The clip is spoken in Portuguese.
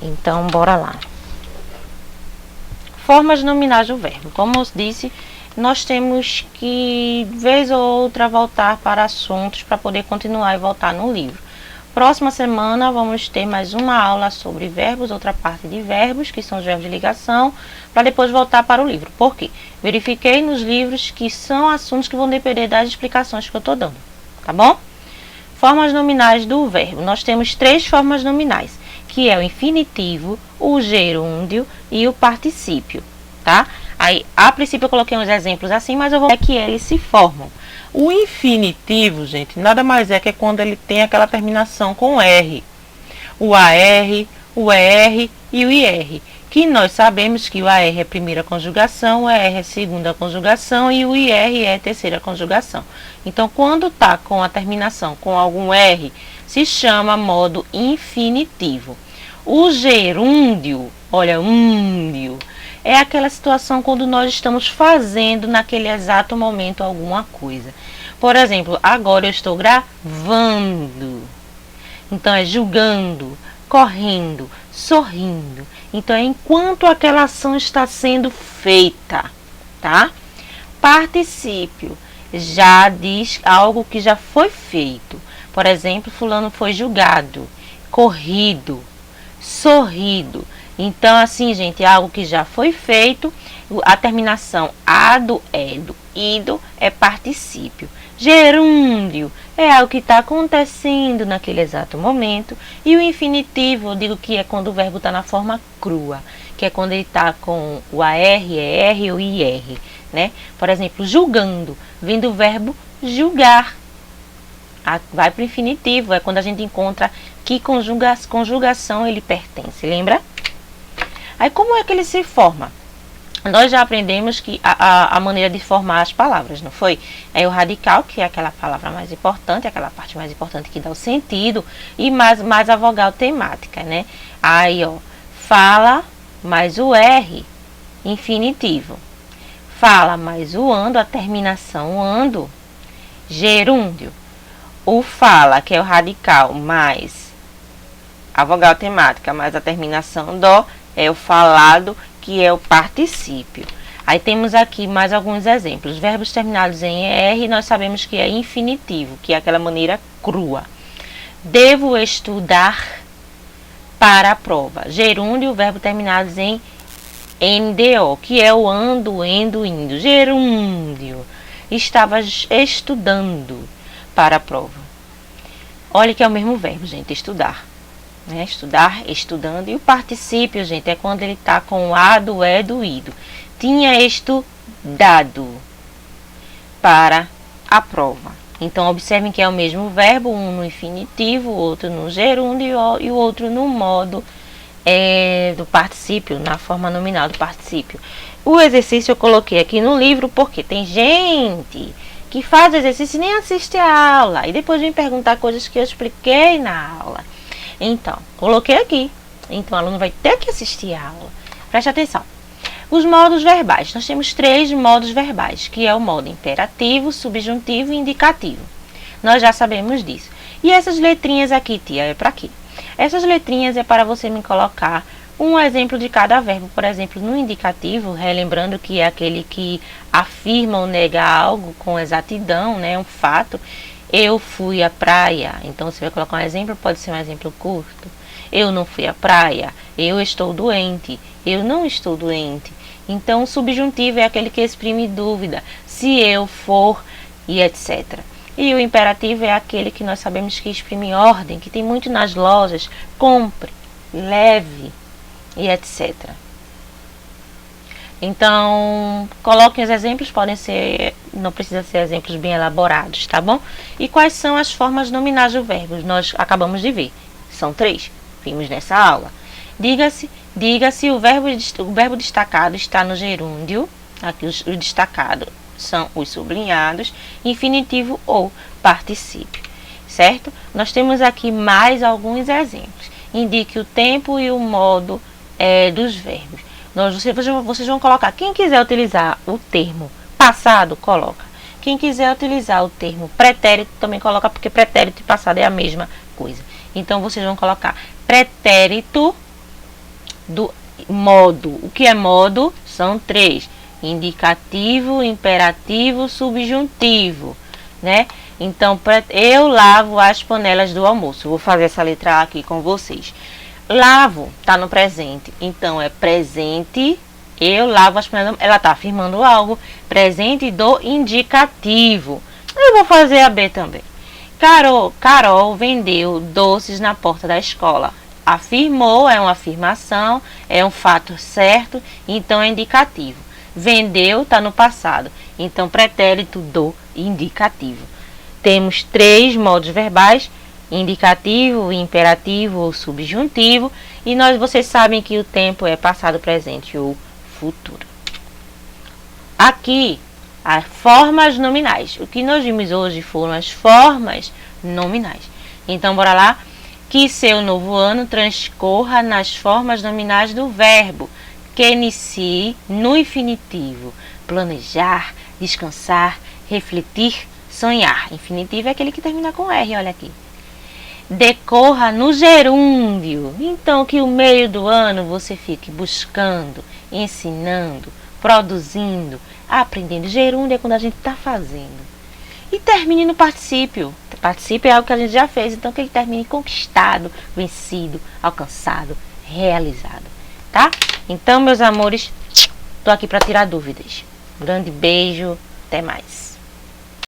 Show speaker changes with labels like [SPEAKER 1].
[SPEAKER 1] Então, bora lá. Formas nominais do verbo. Como eu disse, nós temos que, vez ou outra, voltar para assuntos para poder continuar e voltar no livro. Próxima semana vamos ter mais uma aula sobre verbos, outra parte de verbos, que são os verbos de ligação, para depois voltar para o livro. Por quê? Verifiquei nos livros que são assuntos que vão depender das explicações que eu estou dando, tá bom? Formas nominais do verbo. Nós temos 3 formas nominais, que é o infinitivo, o gerúndio e o particípio, tá? Aí, a princípio eu coloquei uns exemplos assim, mas eu vou ver que eles se formam.
[SPEAKER 2] O infinitivo, gente, nada mais é que quando ele tem aquela terminação com R. O AR, o ER e o IR. Que nós sabemos que o AR é a primeira conjugação, o ER é a segunda conjugação e o IR é a terceira conjugação. Então, quando está com a terminação com algum R, se chama modo infinitivo. O gerúndio, olha, úndio, é aquela situação quando nós estamos fazendo naquele exato momento alguma coisa. Por exemplo, agora eu estou gravando. Então, é julgando, correndo, sorrindo. Então, é enquanto aquela ação está sendo feita, tá? Particípio já diz algo que já foi feito. Por exemplo, fulano foi julgado, corrido, sorrido. Então, assim, gente, é algo que já foi feito. A terminação ado, edo, ido é particípio. Gerúndio é algo que está acontecendo naquele exato momento. E o infinitivo, eu digo que é quando o verbo está na forma crua, que é quando ele está com o AR, ER ou IR, né? Por exemplo, julgando, vem do verbo julgar. Vai para o infinitivo, é quando a gente encontra que conjugação ele pertence, lembra? Aí, como é que ele se forma? Nós já aprendemos que a maneira de formar as palavras, não foi? É o radical, que é aquela palavra mais importante, aquela parte mais importante que dá o sentido, e mais a vogal temática, né? Aí, ó, fala mais o R, infinitivo. Fala mais o ando, a terminação ando, gerúndio. O fala, que é o radical, mais a vogal temática, mais a terminação dó, é o falado, que é o particípio. Aí temos aqui mais alguns exemplos. Verbos terminados em ER, nós sabemos que é infinitivo, que é aquela maneira crua. Devo estudar para a prova. Gerúndio, verbo terminados em NDO, que é o ando, endo, indo. Gerúndio. Estava estudando para a prova. Olha que é o mesmo verbo, gente, estudar. Né? Estudar, estudando. E o particípio, gente, é quando ele está com o ado, edo, ido. Tinha estudado para a prova. Então, observem que é o mesmo verbo, um no infinitivo, o outro no gerúndio e o outro no modo do particípio, na forma nominal do particípio. O exercício eu coloquei aqui no livro porque tem gente que faz o exercício e nem assiste a aula. E depois vem perguntar coisas que eu expliquei na aula. Então, coloquei aqui. Então, o aluno vai ter que assistir a aula. Preste atenção. Os modos verbais. Nós temos 3 modos verbais, que é o modo imperativo, subjuntivo e indicativo. Nós já sabemos disso. E essas letrinhas aqui, tia, é para quê? Essas letrinhas é para você me colocar um exemplo de cada verbo. Por exemplo, no indicativo, relembrando que é aquele que afirma ou nega algo com exatidão, né, um fato. Eu fui à praia. Então, você vai colocar um exemplo, pode ser um exemplo curto. Eu não fui à praia. Eu estou doente. Eu não estou doente. Então, o subjuntivo é aquele que exprime dúvida. Se eu for e etc. E o imperativo é aquele que nós sabemos que exprime ordem, que tem muito nas lojas. Compre, leve e etc. Então, coloquem os exemplos, podem ser, não precisa ser exemplos bem elaborados, tá bom? E quais são as formas nominais do verbo? Nós acabamos de ver. São 3, vimos nessa aula. Diga-se, o verbo destacado está no gerúndio, aqui o destacado são os sublinhados, infinitivo ou particípio, certo? Nós temos aqui mais alguns exemplos. Indique o tempo e o modo dos verbos. Vocês vão colocar, quem quiser utilizar o termo passado, coloca. Quem quiser utilizar o termo pretérito, também coloca, porque pretérito e passado é a mesma coisa. Então, vocês vão colocar pretérito
[SPEAKER 1] do modo. O que é modo? São 3. Indicativo, imperativo, subjuntivo, né? Então, eu lavo as panelas do almoço. Vou fazer essa letra A aqui com vocês. Lavo, tá no presente. Então, é presente. Eu lavo as panelas. Ela tá afirmando algo. Presente do indicativo. Eu vou fazer a B também. Carol vendeu doces na porta da escola. Afirmou, é uma afirmação, é um fato certo, então é indicativo. Vendeu está no passado, então pretérito do indicativo. Temos 3 modos verbais: indicativo, imperativo ou subjuntivo, e vocês sabem que o tempo é passado, presente ou futuro. Aqui, as formas nominais. O que nós vimos hoje foram as formas nominais. Então, bora lá. Que seu novo ano transcorra nas formas nominais do verbo, que inicie no infinitivo. Planejar, descansar, refletir, sonhar. Infinitivo é aquele que termina com R, olha aqui. Decorra no gerúndio. Então, que o meio do ano você fique buscando, ensinando, produzindo, aprendendo. Gerúndio é quando a gente está fazendo. E termine no particípio. Particípio é algo que a gente já fez, então que ele termine conquistado, vencido, alcançado, realizado, tá? Então, meus amores, tô aqui para tirar dúvidas. Grande beijo, até mais.